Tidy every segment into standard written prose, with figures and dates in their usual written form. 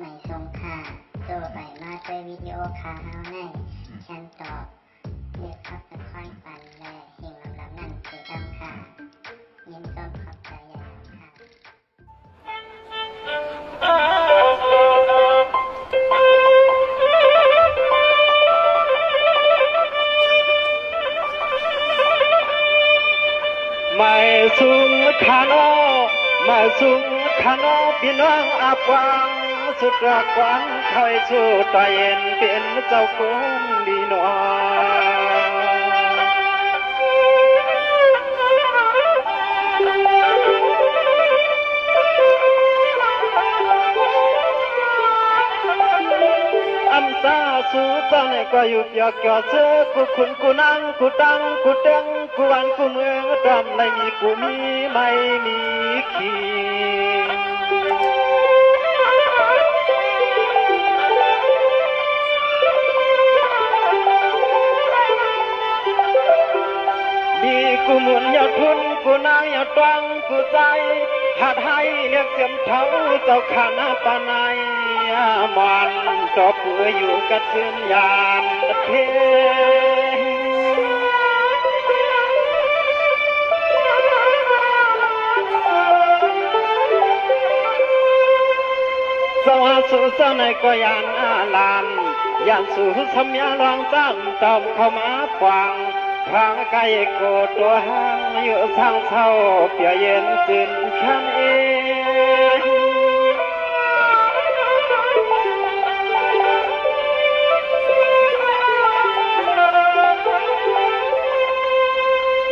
ไม่ทรงค่าตัวใบมาด้วยวิดีโอคาเฮาในฉันตอบเลือกขับตะค่อยปันและเฮงลำนั่นคือดำค่ะยินต้นขอบใจใหญ่ค่ะไม่สูงขาโนไม่สูงขาโนพี่น้องอาบวังสุดรักหวังคอยสู้ตาเย็นเป็นเจ้าคนดีน้อยำซาสู้เจ้าในก็อยู่ยอกยอเสือกูขุนกูนั่งกูตั้งกูเต็งกูวันกูเมืองดำในมีกูมีไม่มีขีมีกูหมุนอย่าทุนกูนางอย่าตวังกูใจหัดให้เรียกเสียมเท้าเจ้าขานาปานายมันตบมืออยู่กับเชือนยานเทสวัสดิ์สในก็ยานอาลานยานสู่สมยาลองตั้งตอมเข้ามาฟังทางไกลโกตัวห้างอยู่ทางเท่าเปียเย็นตื่นขันเอง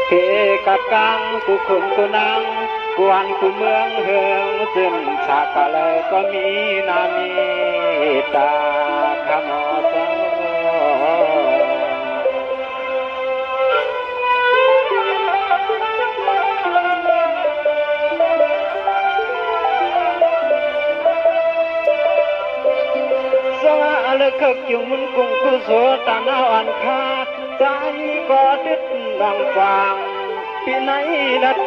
เกกับกังกูขุนกูนังกวนกูเมืองเฮืองซึ่งชาติเลยก็มีนามีตาขมอสเลิกอยู่มุนกุ้งกุศลตาหน้าอันคาใจก็ติดดังฟังปีไหนดัด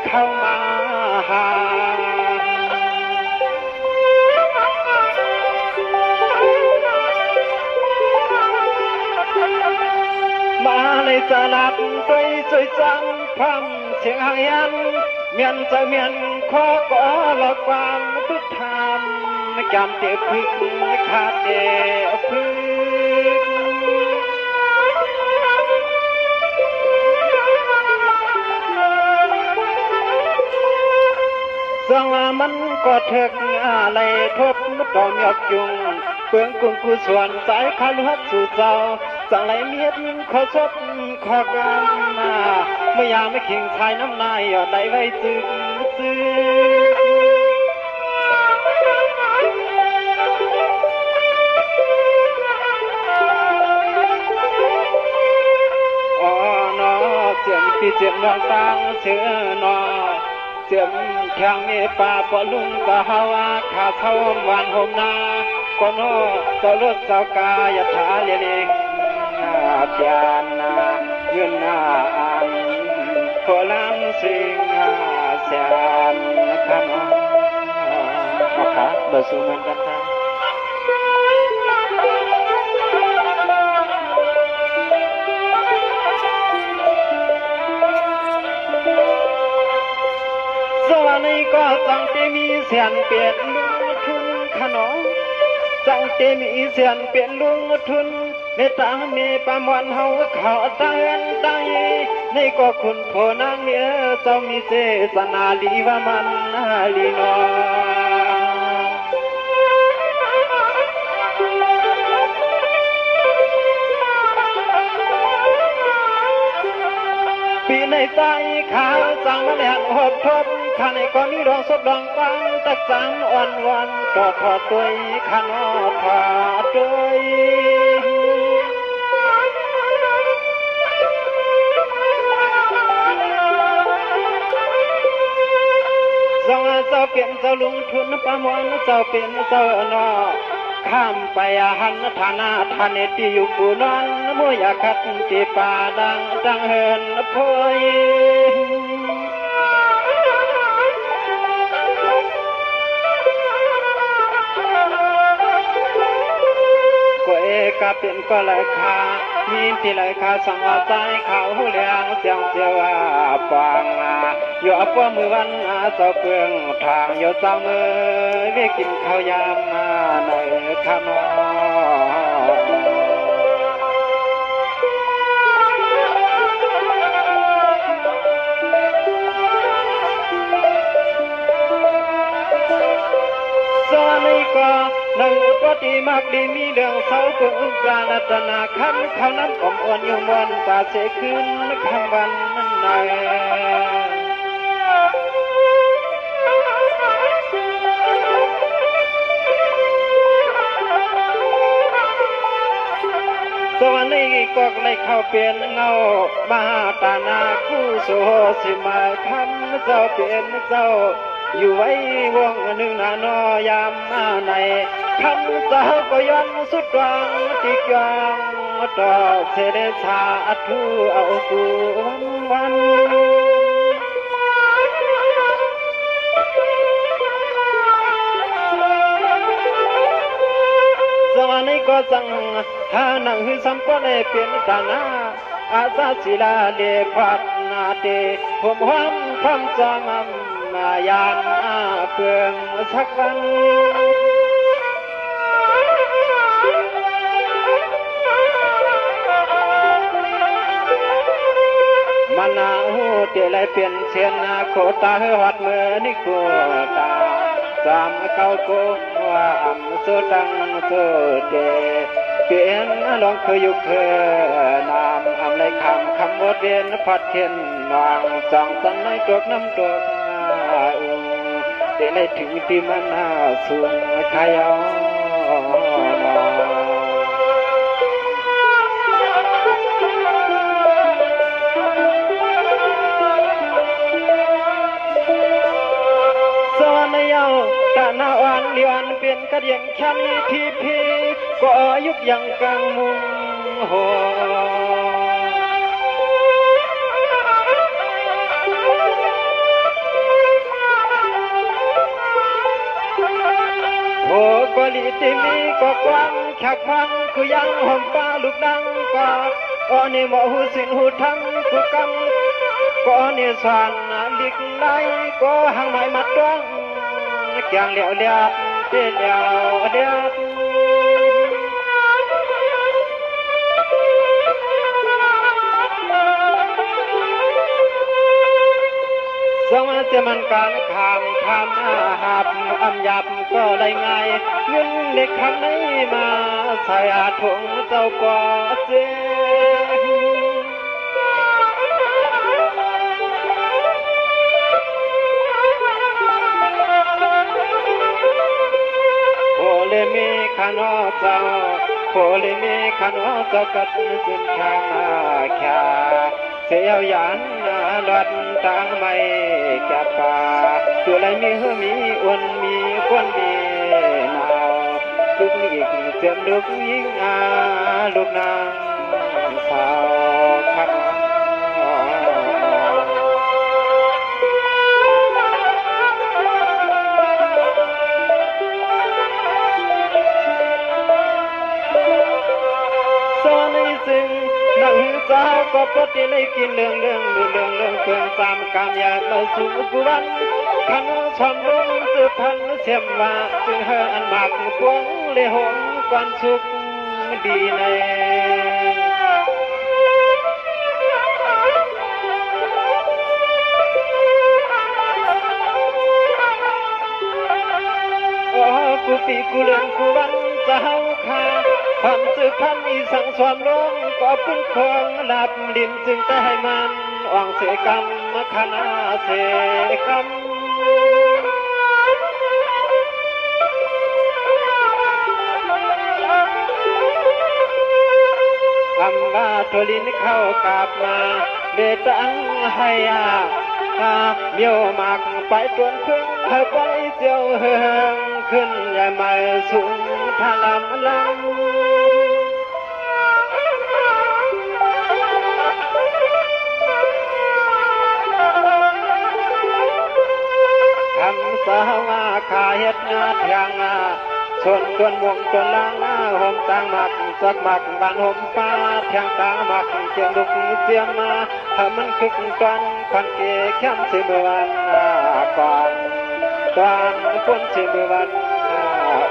เข้ามาหามาเลยสลัดไปช่วยจังพรำเสียงหางยันเมียนจะเมียนขอก็หลอกความพุทธามจำเตะพึ่งขาดเตะพึ่งสังว่ามันก็เถิกอะไรทบต่อมยอกจุงเปลืองกุ้งกุศลสายขาลวดสู่เจ้าสังไหลเมียดขอชดขอกันมาเมื่อยามไม่เข่งชายน้ำนายได้ไว้ซึ้งเสียงพี่เสียงน้องตังเสือนอเสียงแข่งเมป่าปะลุงกะฮาวาขาเท่าวันหมนาก่อนอตะลุดสาวกายถาเลียเองเปียนาเงินนาอันโคลำสิงแสนขันขาเบอร์สูงเหมือนกันครับในก็จังเตมีเสียนเปลี่ยนลุงทุนขนมจังเตมีเสียนเปลี่ยนลุงทุนในตาเมปามวันเฮาเขาตาเงินตาในก็คุณโพนางเนื้อเจ้ามีเจสนาลีว่ามันลีนอปีในใจขาวจังมันแหงหดทบข้าในก็มีดองสดดองฟังตักสังอ่อนวันตอดทอดตัวข้านอทอดตัวเจ้าเป็นเจ้าลุงทุนประมวลเจ้าเป็นเจ้านอข้ามไปหันฐานาทานติอยู่กูนอนมุยาคัดตีป่าดังจังเฮินพอย เ กาเป็นก็เลยคามีที่เลยคาสังวาใจเขาเลี้ยงเสียงเสียวปางอยู่อัปมือวันเจ้าเปลืองทางอยู่เจ้ามือเรียกินข้าวยามในขนมสวัสดีก็นังปฏิมากดีมีเรื่องเศร้าปึงกาลตนาคันเขาน้ำอ่อมอ่อนอยู่มวนตาเสขึ้นคำวันนั้นในสวรรค์นี้ก็เลยเข้าเปลี่ยนเงามหาตานาคู่โสสิมาคำเจ้าเปลี่ยนเจ้าอยู่ไว้วงหนึ่งนานอยามมาในคำเจ้าก็ย้อนสุดวังที่กองต่อเสด็จชาทูเอากูวันสวรรค์นี้ก็สั่งหาหนังหือสัมปะเลเปลี่ยนตานาอาซาศิลาเลพัดนาเตผมหอมคำจามมายานเปลืองสักวันมันหูเจเลยเปลี่ยนเชียนโคตาหัดเมื่อนิโคตาสามเก้าโกว่าอัมโซตังโซเจเปลี่ยนลองเคยอยู่เคยนามอำเลยคำวดเรียนพัดเทียนวางสองสันในตกน้ำตกเจเลยถึงที่มันสูงขยอตาหน้าอ่อนเลียนเปลี่ยนกระเดียงชันทีพีก็ยุกยังกังมุงโหโหก็ลีติมีก็กว้างฉักพังคือยังห่มป้าลูกดังก็อ้อนี่หมอหูสินหูทั้งคือกำก็นี่สานลิกไลก็หังไม้มัดดวงแกงเหลียวเลียดเดียวเดียดสมัยมันการขามหับอำยับก็ได้ง่ายเงินเด็กคำไหนมาใส่ถุงเจ้าปอเสียโคเลมีขนอเจ้าโคเลมีขนอเจ้ากัดสินข้างแค่เสียวยานหลัดต่างไม่แก่ป่าตัวไรมีเฮมีอ้วนมีคนมีนาวลูกอีกเสียมลูกยิงลูกนางสาวขันนังสาวก็ปฏิเลยกินเรื่องเพื่อนสามกามอยากมาสู่กุวันขันชมลงสืบพันเสียมว่าจึงเฮอันมากกวงเลยหงกวนสุขดีในโอ้กูปีกูเรื่องกูวันจะเฮาคาความสืบพันอีสังสวมลงก็เป็นของหลับดินจึงจะให้มันอ่องเสกรรมคณะเสกรรมอำว่าทลินเข้ากาบมาเดตังให้เมียวมากไปตวนพึ่งให้ไปเจียวเฮืองขึ้นใหญ่ไม่สูงทาลำลังคำสาวาขาเฮ็ดงาเทียง ชนตวนวงตวนล้างหอมต่างหมักสักหมักบานหอมฟ้าแทงตาหมักเจียงลุกเสียมมาถ้ามันคึกกันพันเกเข้มสิเมื่อวันก่อนตอนฝนสิเมื่อวัน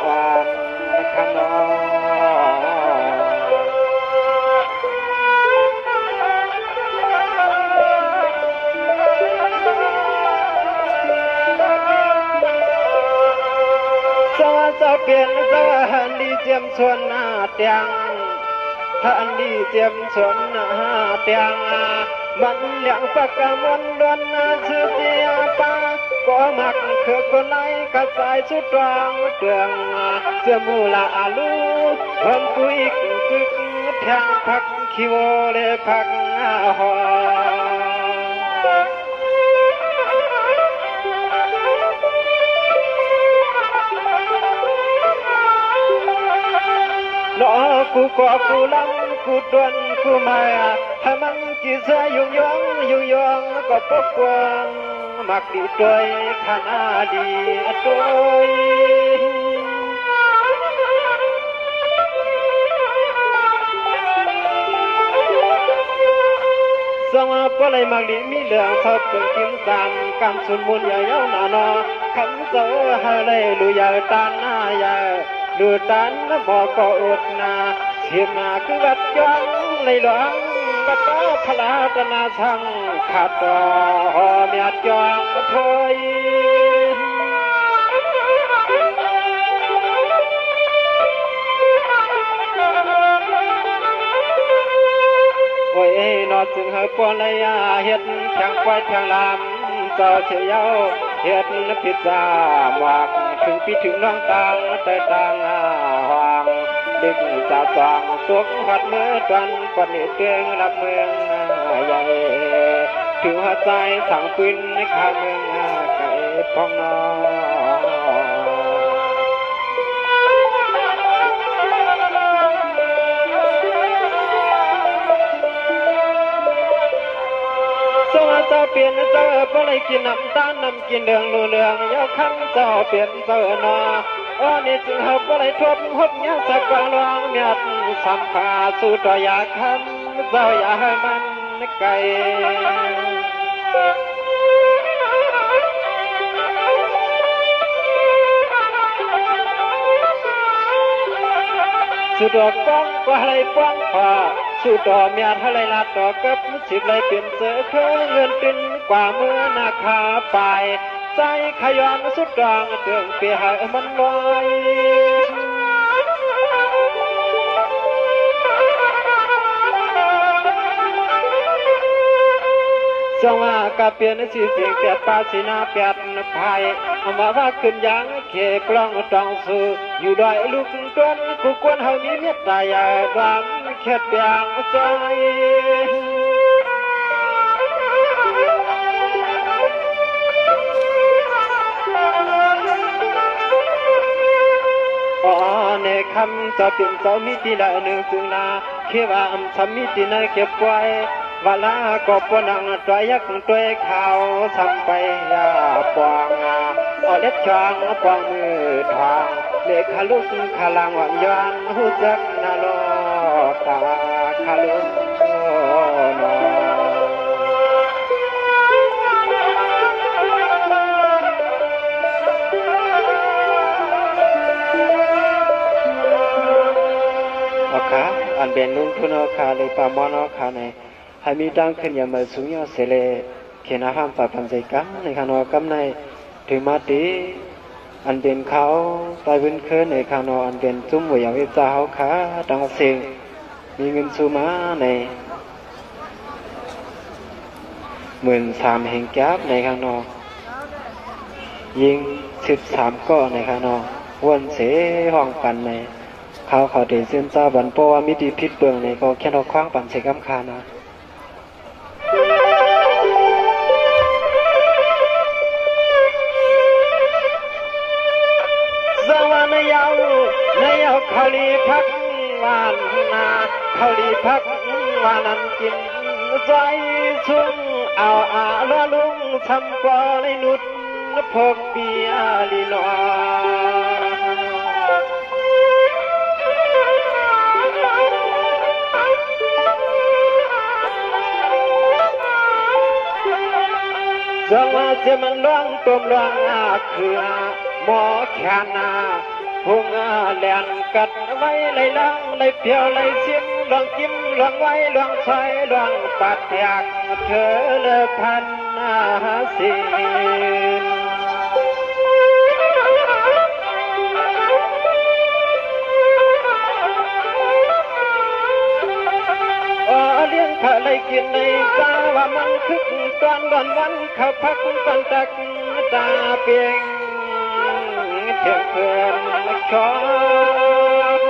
วันข้างนอกเปลี่ยนสหันดีเจียมชวนหน้าเตียงหันดีเจียมชวนหน้าเตียงมันเลี้ยงปากกะมวนดวนชื่อเตียปาก็มักคือคนไหนกระสายสุดรองเตืองเสื้อมูลาอาลูเพิ่มกุยกึกแทงพักคิวเลพักหอน้อกูก็กูลำกูดวนกูมาให้มันกี่เสียยุ่งยองก็ปกวงมักดีด้วยขนาดีด้วยสงบปเลยมักดีมีเหลืองทบเป็นกินสามกำสุนมุนอย่าเย้าหน้านอคำเสือให้เลยลุยตาหน้าใหญ่ดูตันบอกก็อดนาเทียมนาคือวัดจังเลยหลวงบัดต่อพลาตนาช่างขาดต่อเมียจองถอยโอ้ยนอจึงให้ปนเลยเฮ็ดแทงไฟแทงลำเจ้าเสียเย้าเฮ็ดพิซซ่าหมากถึงปีถึงน้องต่างแต่ต่างห่างดึกจะสองสุกหัดมือตันปนิเตียงรับเมืองใหญ่ถือหัวใจสั่งปืนในข้าเมืองไก่พองนอเจ้าเปลี่ยนเจ้าเพราะเลยกินน้ำตาลน้ำกินเดืองลูเรืองยาคำเจ้าเปลี่ยนเจ้านอนี่จึงเขาเพราะเลยทบหดยาสักกะลองเมียดสัมภาสู่ต่อยาคำเจ้าอย่าให้มันไกลสุดอกป้องก็ให้ป้องพอสู้ต่อเมียทะเลลาต่อกับสิบเลยเปลี่ยนเสือเคยเงินเป็นกว่าเมื่อนาคาไปใจขย้อนสุดดองเตืองเปียหายมันลอยจังว่ากะเปลี่ยนสีเสียงเปียดปาสีนาเปียดพายเอามาว่าขึ้นยังเขกล้องตองสู่อยู่ดอยลูกต้นกูควรเฮามีเมตตาอย่าดำเข็ดเปียงใจในคำจะเป็นเจ้ามิติละหนึ่งจึงนาเขีว่าสามิตินาเก็บไว้เวลาก็ปนังตัวยักษ์ตัวขาวซ้ำไปยาปองเล็ดช่างปองมือทางเล็กขลุกขลังวันยันหูจักนาโลตาขลุกนขาอันเป็นนุ่งทุนขาเลยปามอนขาในให้มีดังขึ้นอย่ามาสูงยอเสเลเขียนห้ามฝ่าพันใจกันในขานอกำในถึงมาตีอันเป็นเขาตายพื้นคืนในขานออันเป็นจุ้มหัวอย่างวิจาเขาขาดังเสียงมีเงินสูมาใน13,000แห่งแก๊บในขานอยิง13ก้อในขานอวนเสห้องปันในเขาเดินเส้นเจ้าบันโปว่ามิติพิษเบืองในก็แค่เราคว้างปั่นใส่กำคานะสวรรค์ยาวเขาลีพักวานนาเขาลีพักวานันกินใจชุ่มเอาละลุงทำปอเลยนุดพกปีอาลีนอ เสียมันล่วงตัวล่วงคือหมอแขนพุงแหลนกัดไว้ไหลล่างไหลเพียวไหลเสียมลองจิ้มลองไว้ลองใส่ลองปัดอยากเธอเลยพันสิเลี้ยงข้าเลยกินในตาว่ามันคึกตอนวันเขาพักปันตักตาเปียงเที่ยงเพื่อนชอบ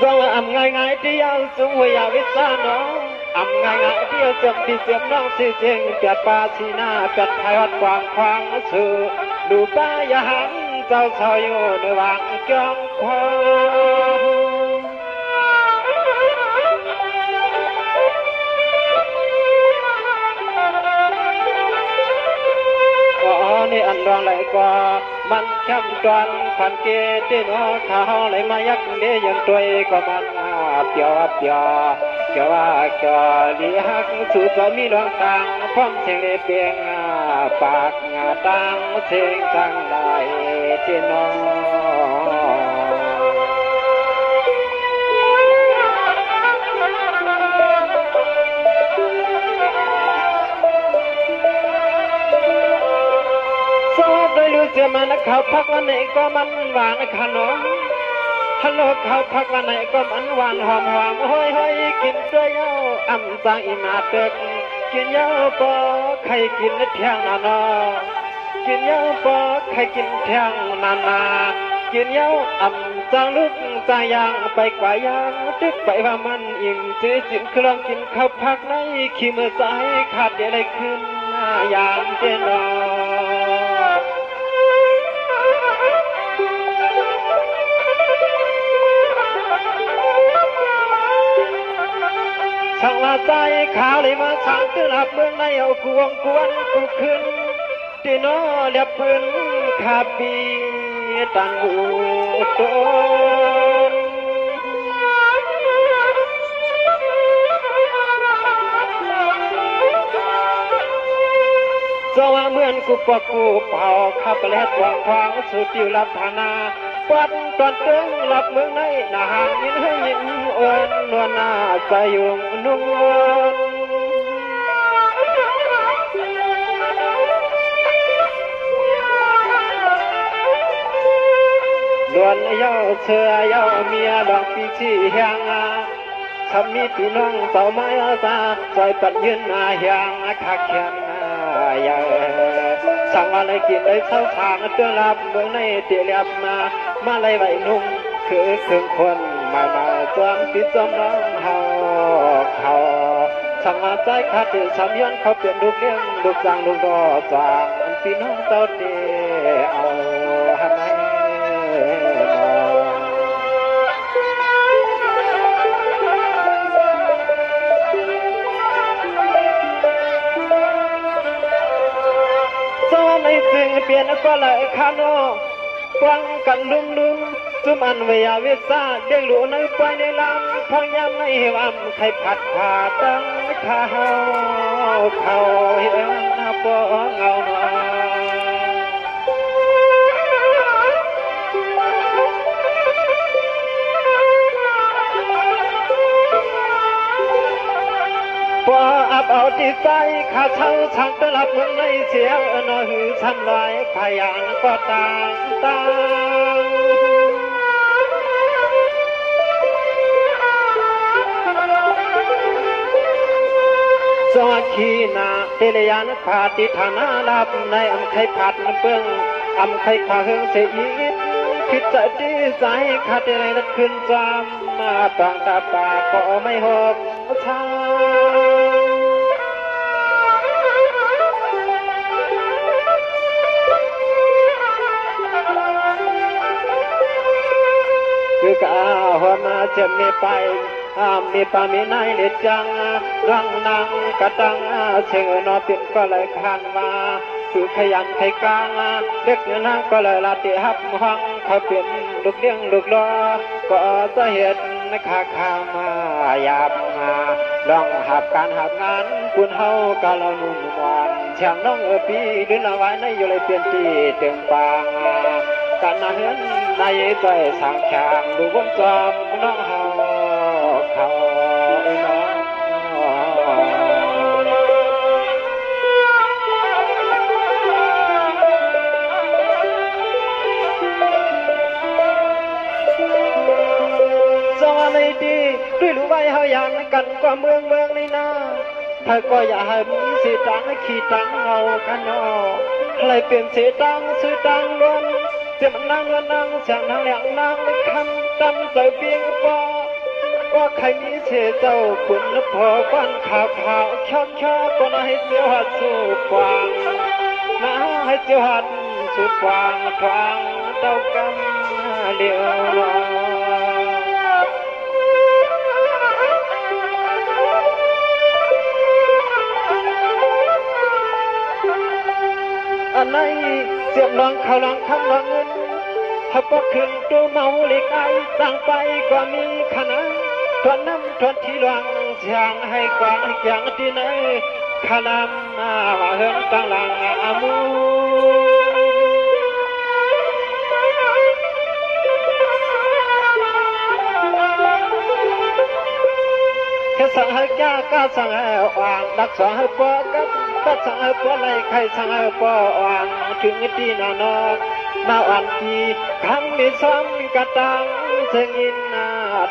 ส่งง่ายที่ยังสูงวิยาวิสาน้องง่ายที่เสียมที่เสียมน้องสิเสียงเปียดปาสีหน้าเปียดไทยวัดกวางควางสื่อดูป้ายหันเจ้าชายอยู่ในวังจอมพอนี่อันรองไหลกว่ามันช้ำจวนขันเกที่น้อเขาไหลมายักเดียยังตัวก็มันเปียวเปียวเกี่ยวลีหักสู่ตัวมีดวงตางพร้อมเสียงเปียงปากตังเสียงตังไหลที่น้อเสียมันเขาพักวันไหนก็มันหวานขนมฮัลโหลเขาพักวันไหนก็มันหวานหอมห้อยกินเสื้อเย้าสั่งอีมาเตึกกินเย้าปอใครกินเที่ยงนากินเย้าปอใครกินเที่ยงนากินเย้าสั่งลูกสั่งยางไปกว่ายางตึกไปว่ามันอิ่มซื้อสินเครื่องกินข้าวพักในขี้มือสายขาดอะไรขึ้นยามเจนอช่างว่าใจขาวเลยมาสั่งตื้อหลับเมืองในเอากวงกวนกูขึ้นที่น้อเลียบพื้นขาปีตังอูตนสว่าเหมือนกูปอกกูเป่าขับเล็ดวางควางสุดที่รับธนาปัดตอนตึงหลับเมืองในหน้าห่างยินให้ยินเอิญนวลนาใจยุงนุ่งนวลเย้าเชื่อเย้าเมียดอกปีชีเฮียงทำมีพี่น้องเต่าไม้ตาซอยปัดยืนเฮียงคักเขียนยาสั่งอะไรกินเลยเช้าทางเตือนรับเมืองในเตียเรียบมาเลยไหวนุ่มคือเครื่องคนมาจอมปิดจอมน้องเขาสั่งใจขาดที่สามยันเขาเปลี่ยนลูกเลี้ยงลูกจางลูกดอจางพี่น้องเต้าเดียเอาหันไหนในสิ่งเปลี่ยนก็เลยคาโนฟังกันลุ่มจุมอันเวียวิสาเลี้ยงหลูในไปในลำพังยามในวำใครผัดผ่าตั้งเขาเห็นปอเงาหนอพออับเอาที่ใจข้าเช่าช่างตลับเมืองในเสียนอหือทำลายพยานก็ต่างสวัสดีนาเตลยานขาติฐานาลับในไข่ผัดเปื้องไข่ขาเฮงเสียคิดจะดีใจขาดอะไรนัดขึ้นจำมาต่างตาปากก็ไม่หกชาคือกาหัวมาจะมีไปมีปามีนายเล็ดจังรังนางกระตังเชิงนอปิดก็เลยขันมาคือขยันไขกลางเด็กเนื้อนางก็เลยลาติหับห้องเขาเปลี่ยนลูกเลี้ยงลูกล้อก็จะเห็น ขาขามายาบลองหับการหับงานปุ่นเฮากะเรานุ่มหวานช่างน้องปีหรือละไว้ในอยู่เลยเปลี่ยนที่เต็มปางกันนาเฮือนในใจสั่งช่างดูวงจอมน้องเฮาเขาน้องด้วยรู้ไว้เฮาอย่างกันกว่าเมืองในนาถ้าก็อย่าให้มีเสียตังขี่ตังเอากันเนาะอะไรเปลี่ยนเสียตังซื้อตังล้วนเสียมันนั่งเงินนั่งเสียงนั่งแหลงนั่งคำตั้งใจเพียงพอว่าใครมีเสียเจ้าคุณพอบ้านข่าวชอบก็น่าให้เสียหัดสู้ฟังน่าให้เสียหัดสู้ฟังเต้ากำเลี้ยวอันไหนเสียบลองเขาลองคำลองเงินถ้าพอขึ้นตัวเมาเล็กไอสั่งไปก็มีขนาดทวนน้ำทวนที่หลวงเสียงให้กว่าอย่างที่ไหนขนำว่าเฮิงตั้งหลังอามูแค่สั่งให้ยาก็สั่งให้วางดักสั่งให้ปอกับก็สั่งให้ปอไรใครสั่งให้ปอวางถึงที่นอนมาอ่อนทีคำมีซ้ำกระตังเสงิน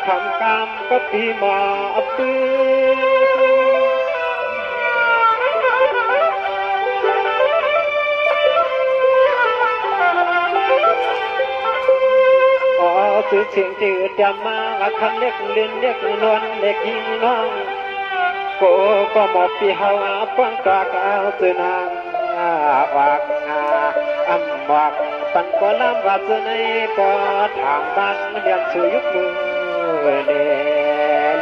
ทำกรรมก็พี่หมอปืนสื่อเสียงจืดยำมาคำเล็กเล่นเล็กนวลเล็กยิงน้องก็หมดปีเฮาป้องกากเอาสื่อนางวากอำวากปันก็ลำว่าสื่อในก็ทางบ้านเรียนสื่อยุคมือเด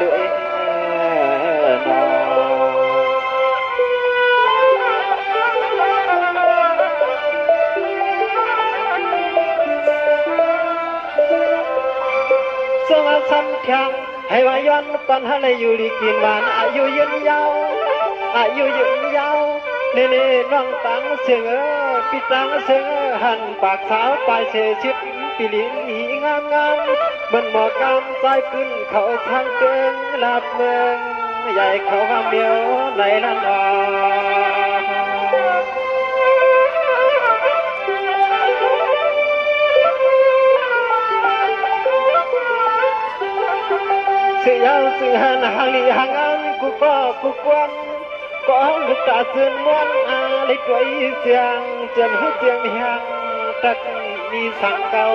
ลุเอนอสวัสดิ์สันเทียงให้วาย้อนปันหาเลยอยู่ดีกินหวานอายุยืนยาวเน่น้องตังเสียงพี่ตังเสียงหันปากสาวปลายเสียชิดปีลินหีงามมันหมอกำใจขึ้นเขาทางเติงลาบเมืองใหญ่เขาคำเดียวในลันดาเสียสื่อหันหางลีหางอันกูกวนก็ลูกตาสื่นม้วนอะไรตัวเสียงเจียมหูเจียงเฮียงตักมีสังเก่า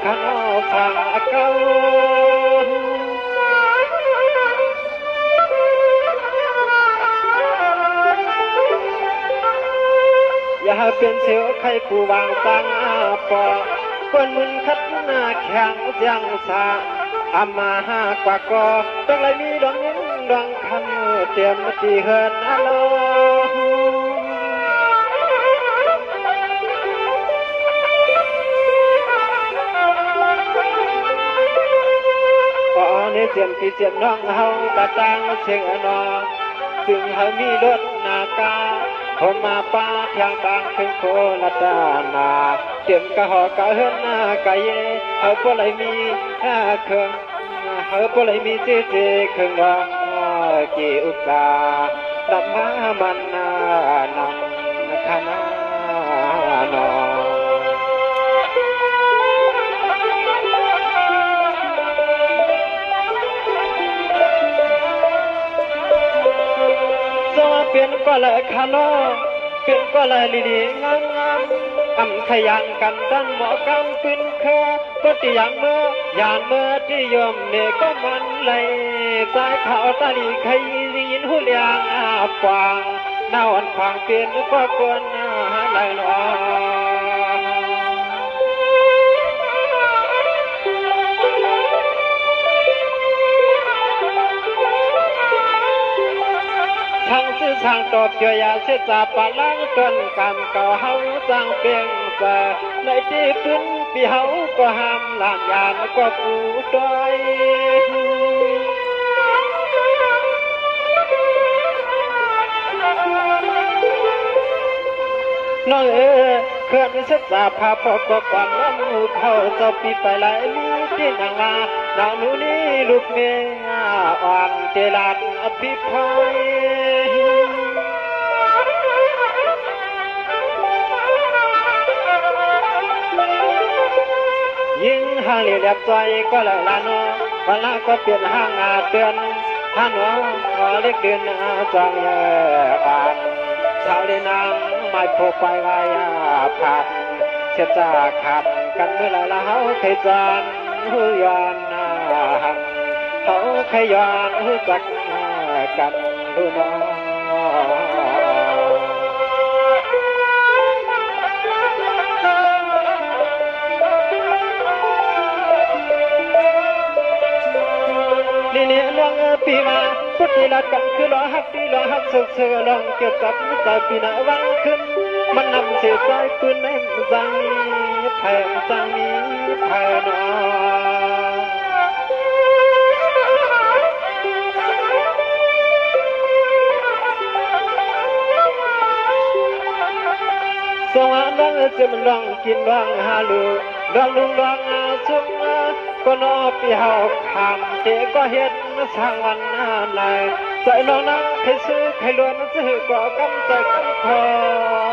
ข้างฟังเก่าอย่าเป็นเสียวใครผู้วางตังปอคนมึนคัดหน้าแข็งเสียงสาอามาหากว่าก็ต้องเลยมีดวงยิ้มดวงคำเตรียมตีเฮินฮัลโหลนี่เสียมที่เสียมน้องเฮากระตังเสียงนอซึ่งเฮามีรถนากาผมมาป้าทางบางถึงโคละตานาเสียมกะหอกะเฮินนากะเยเฮาบ่เลยมีเครื่องเฮาบ่เลยมีเจเครื่องว่ากี่อุตสาดำมามันนำคณะนอเปลี่ยนก็เลยคาโลเปลี่ยนก็เลยลีงามอำขยันกันดันหมอกำปืนเคอปฏิยังเมื่อยานเมื่อที่ยมเนก็มันเลยสายเผาตาลีใครยินหูเลียงฟังหน้าวันฟังเปลี่ยนก็กวนไหลหนอช่างซื้อช่างตอบเจียยาเสียจ่าปะล้างจนกำเก่าเฮาจังเปียงเจอในที่พื้นปีเฮาก็ห้ามหลานยานก็ปูดอย น้องเคลื่อนศึกษาภาพประกอบความน้ำหูเข้าเจ้าปีไปหลายมีที่นางลาน้องหนูนี้ลูกเมียอ่อนเจรัดอภิภัยยิ่งห่างเหลียบใจก็ละลานวันละก็เปลี่ยนห้างเตือนท่านว่าเล็กเดือนจองเยอ่านชาวเรนางไม่พบไปไว้ขาดเสียจากขาดกันเมื่อไรละเขาเคยจานหูย้อนเขาเคยย้อนหูจักกันดูน้องนี่ลองปีมาพุทธิลัดกันคือรอฮักดีรอฮักสุขเสือลองเกี่ยวกับใจปีหน้าวันขึ้นมันนำเสียใจปืนแม่จังนี้แผ่จังนี้แผ่นอสวรรค์น้องจะมันลองกินบ้างฮาลูลองลุงลองสุ่มก็นอปีเฮาคำเจก็เห็นสร้างวันไหนใจน้องนั่งให้ซื้อให้ล้วนซื้อก็กำใจกำพอ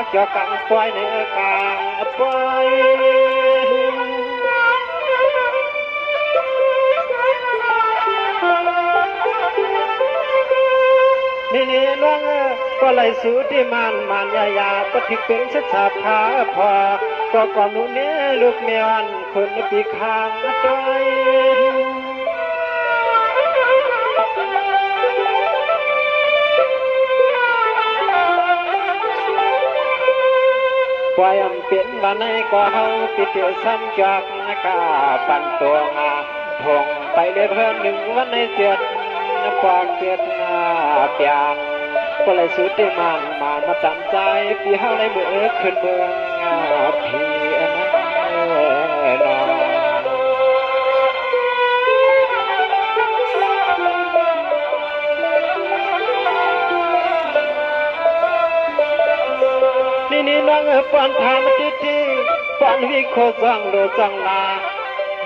เกี่ยวกับปล่อยในกลางปล่อยนี่น้องก็เลยสู้ที่มันยาปฏิเป็นชัชาพาพอก็ก่อนนู้นนี้ลูกเมียนคนปีข้างใจปล่อยเปลี่ยนวันไหนก็เฮาปิดเดียวซ้ำจากกาปั่นตัวทงไปเลยเพิ่มหนึ่งวันในเจ็ดปากเจ็ดเปียงก็เลยสุดที่มาตั้งใจพี่เฮาในเมืองขึ้นเมืองพี่น้องนี่น้องปอนทามที่ปอนวิโคสังโดจังลา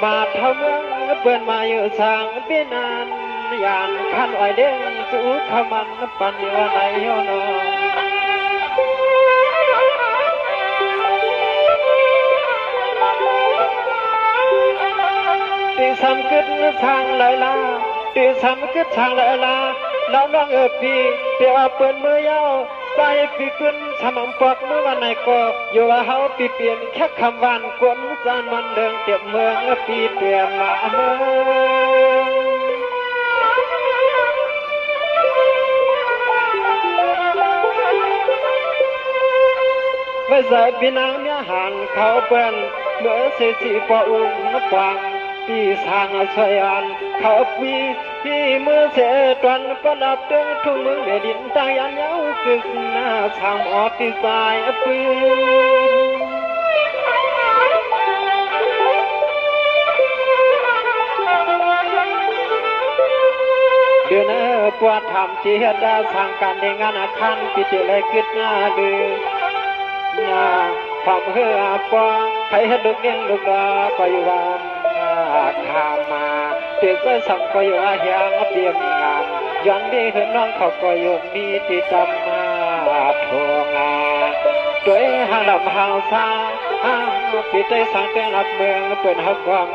มาทำเมืองเปิดมาอยู่สร้างเป็นนานยานขันอ้อยเด้งสู้ขมันปันอยู่ในโยนตีสามกึศทางเลยล่ะตีสามกึศทางเลยล่ะน้องพี่เดี๋ยวเปิดมือยาวใจพี่ขึ้นทำปอกเมื่อวันไหนก็อยู่ว่าเฮาปีเปลี่ยนแค่คำวันกวนจานมันเดิงเก็บเมืองปีเปลี่ยนมาเมืองไว้ใส่พี่นางเมียหันเขาเป็นเมื่อเสียสีปออุ่นฟังปีสางสยันเขาพี่เมื่อเสียตอนประดับเตืองทุ่งเมืองเดดินตางยันเย้ากึกหน้าทำออกที่สายปืนเดือนปวดทำที่เหตุได้ทางการในงานอาคารปิดเลยกึดหน้าดื้อความเหือปอใครให้ลูกเลี้ยงลูกดาก็อยู่วันข้ามาเด็กก็สั่งก็อยู่อาเฮียงเตรียมงานย้อนดีเห็นน้องเขาก็อยู่มีที่จำมาทงด้วยหางลำหางซาปิดใจสั่งเตือนรับเมืองเปิดหักวัง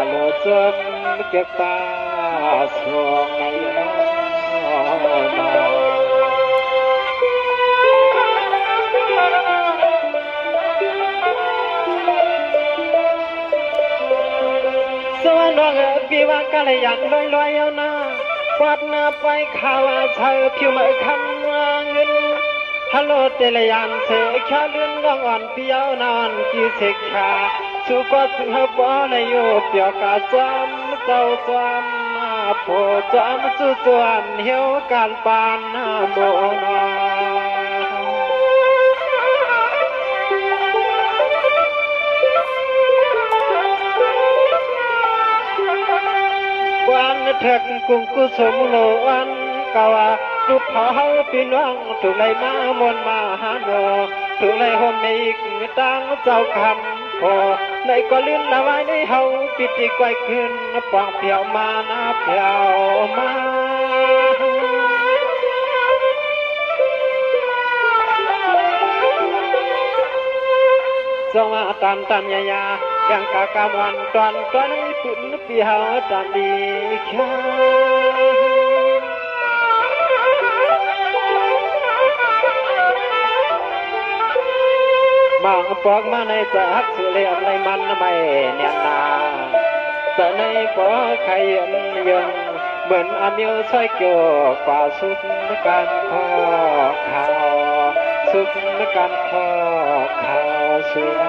โลดจมเก็บตาสวงในสวรรค์ปีว่ากะเลยยังลอยเอาหน้าปัดหน้าไปข่าวเธอผิวไม่คำเงินฮัลโหลเตลยันเสกชาเลื่อนน้องอ่อนเปียวนอนกี่เสกชาสุก็ถึงเฮบอในโยเปียวกาจำเจ้าจำโผจำสุจวนเหี่ยวการปานโมนวันเถิดกุงกุสมโลวันกาวาตุเผาปีน้องถูกไล่มามนมาหาโน ถูกเลยห่มอีกตั้งเจ้าคำพอในก็ลื่นละไว้ในเฮาปิดที่ไกวขึ้นปองเพียวมานะเพียวมาสวัสดิ์ตันยายังกากำวันตอนตอนปุ่นปีเฮาตันดีแค่มองปอกมาในสักสุเลียมในมันไม่เนียนนาแต่ในปอใครยังเหมือนอามิวช่วยเกี่ยวฝ่าสุดการขอข่าวสุดการขอข่าวเสีย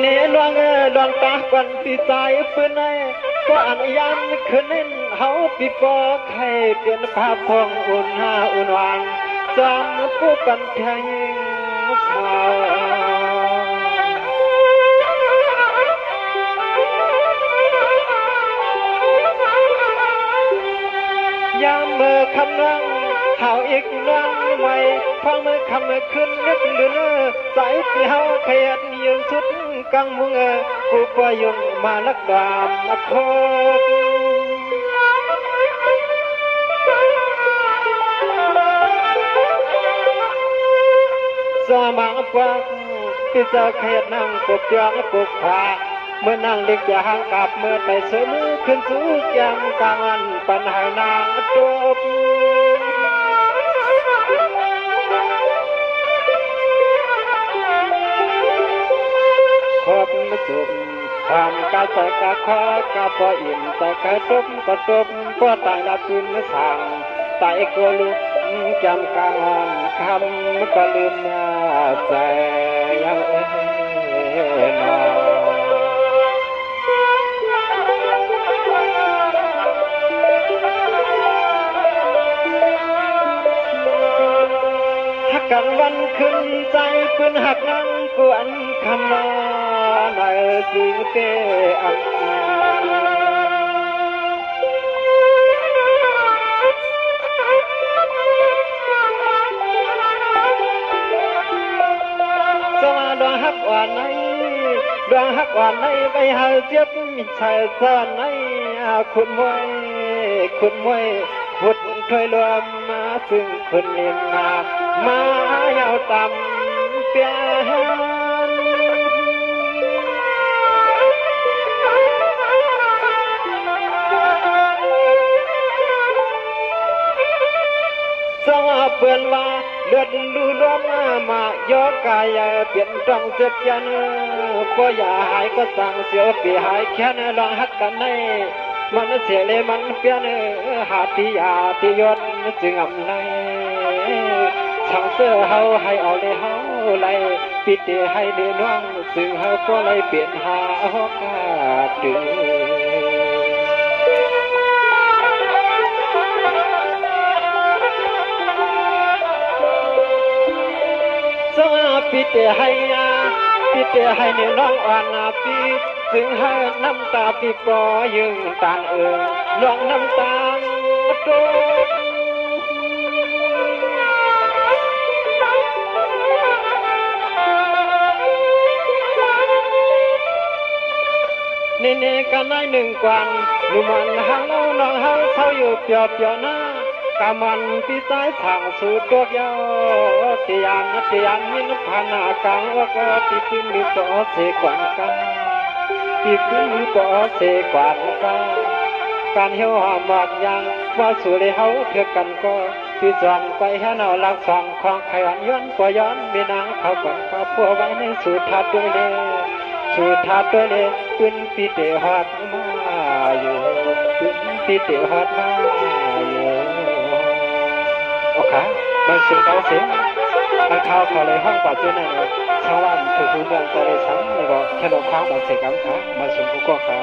นี่ลวงตาควันปีสายปืนในก็อันยันคืนนินเฮาปีปอใครเปลี่ยนภาพพองอุ่นหาอุ่นวานจำผู้กันแทงสาวยามเมื่อคำนั่งเฮาอีกนั่งใหม่ฟังเมื่อคำเมื่อขึ้นนึกเลือใจที่เฮาเขียนยืนสุดกังมุงกูปยุงมาลักดามมาคบสมังปักที่จะเขียนนั่งกบยองกบขาเมื่อนั่งเล็กจะห่างกับเมื่อไปเสมอขึ้นสู่แก้มกลางอันปัญหานางจบขอบสุขความกาใจกาขอกาพออิ่มใจกาจบก็จบก็ตายละคืนสั่งตายก็ลุกจำกลางวันคำก็ลืมหน้าใจยังนหักกันวันขึ้นใจเพื่อนหักนั่งกวนคำนอในจือเตอันดวงฮักอ่อนในดวงฮักอ่อนในไปหาเจ็บชายซ่อนในคุณมวยพุดถ้วยรวมมาซึ่งคนเลี้ยงมายาวต่ำเปียสว่าเปื่อนว่าเลือดดูล้มมายกกายเปลี่ยนต้องเจ็บยันก็อย่าหายก็สั่งเสียวปีหายแค่นลองหักกันในมันเสียเลยมันเปลี่ยนหาที่ยาที่ยศจึงอำไลช่างเสื้อเฮาให้เอาเลยเฮาไล่ปิดให้เดือน้องซึ่งเฮาก็เลยเปลี่ยนหาฮอกาดื้อปิดให้ในน้องอ่อนปีถึงให้น้ำตาปีปอยึงตานน้องน้ำตาโตนี่กันได้หนึ่งกวันหนุ่มมันหังเอาน้องหังเขาอยู่เปียวหน้ากามันพี่สายทางสู่ตัวยาวเตียนมินพานากังว่าก็ที่พึ่งหรือต่อเสกวันกันที่พึ่งหรือต่อเสกวันกันการเหี่ยวหามากยังว่าสู่เลยเฮาเถื่อกันก็ที่จองไปให้เราลักสองของขยันย้อนกว่าย้อนมีนางเขาก่อนเขาพัวไว้ในสู่ทัดด้วยเลยปืนปีเตะหอดมาอยู่ปืนปีเตะหอดมาอยู่โอเคมันสูงเอาเสียงมันเข้าพอเลยห้องกว่าจุดนั้นชาวบ้านถูกเมืองตัวเลยซ้ำเลยบอกแค่เราคว้ามันเสกกำขามันสูงกูก็ขา